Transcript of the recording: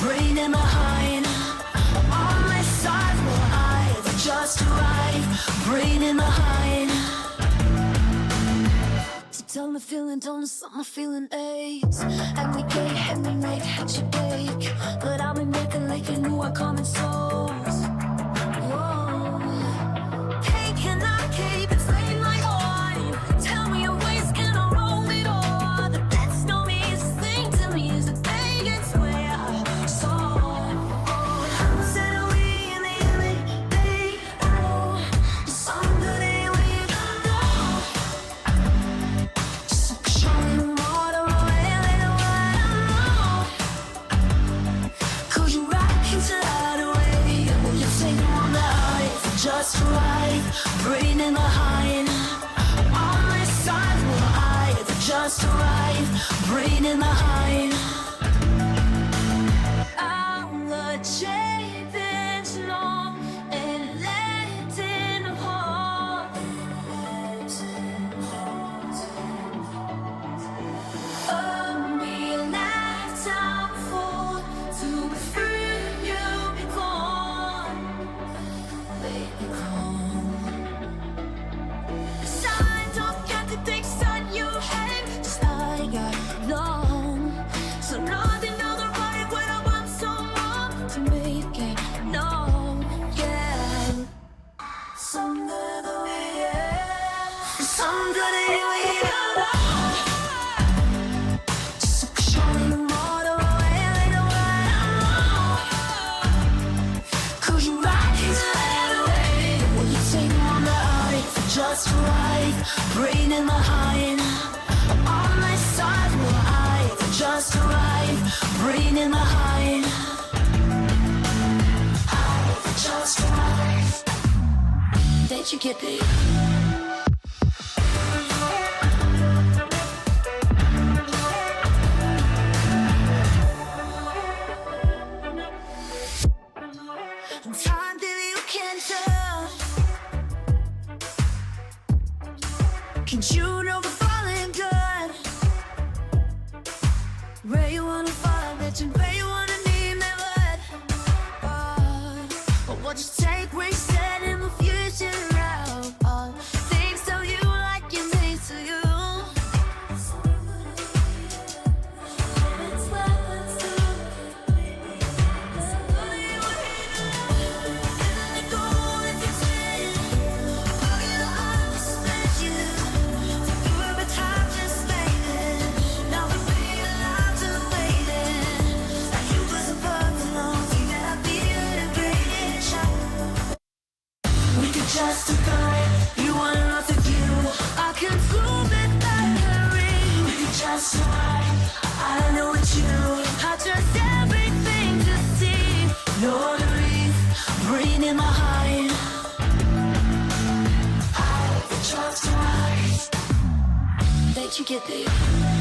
bringing behind. On my side, well, I've just arrived, bringing behind. So tell me feeling, don't know something, feeling aches. And we get, and we make, had you bake. But I'll be making like you knew I come in souls. Whoa. Cake and not cake, it's late like on. Tell me your ways, can I roll it all? The best know me is the thing to me is that they get where I saw. Said we in the LA, oh, someday we don't know. Just show me more to really the way I know. Cause you rock into that way. Will you take one life just right, bringing behind. On my side, well, I've just arrived, bringing behind. I'm the change long and letting apart. Be a lifetime for to be free, you be gone, baby, come. Sign don't get the things that you hate, just I got long. So nothing on the right when I want so long to make it known, yeah. Someday the way, yeah. Someday we don't know. Just show me more the way I know. Cause you rock into that way. Will you take one life just right, bringing behind. On my side, well, I've just arrived, bringing behind. I've just arrived. Did you get it? Time that you can't tell. Can you know the falling good? Where you wanna find it and where you wanna need me, but what you take, we set in the future out. All things so you like you made to you. It's what let's do. Justify, you want nothing to do. I can prove it bettering. We can justify, I know it's you. I trust everything to see. You're the reef, bringing behind. I trust right. Did you get there?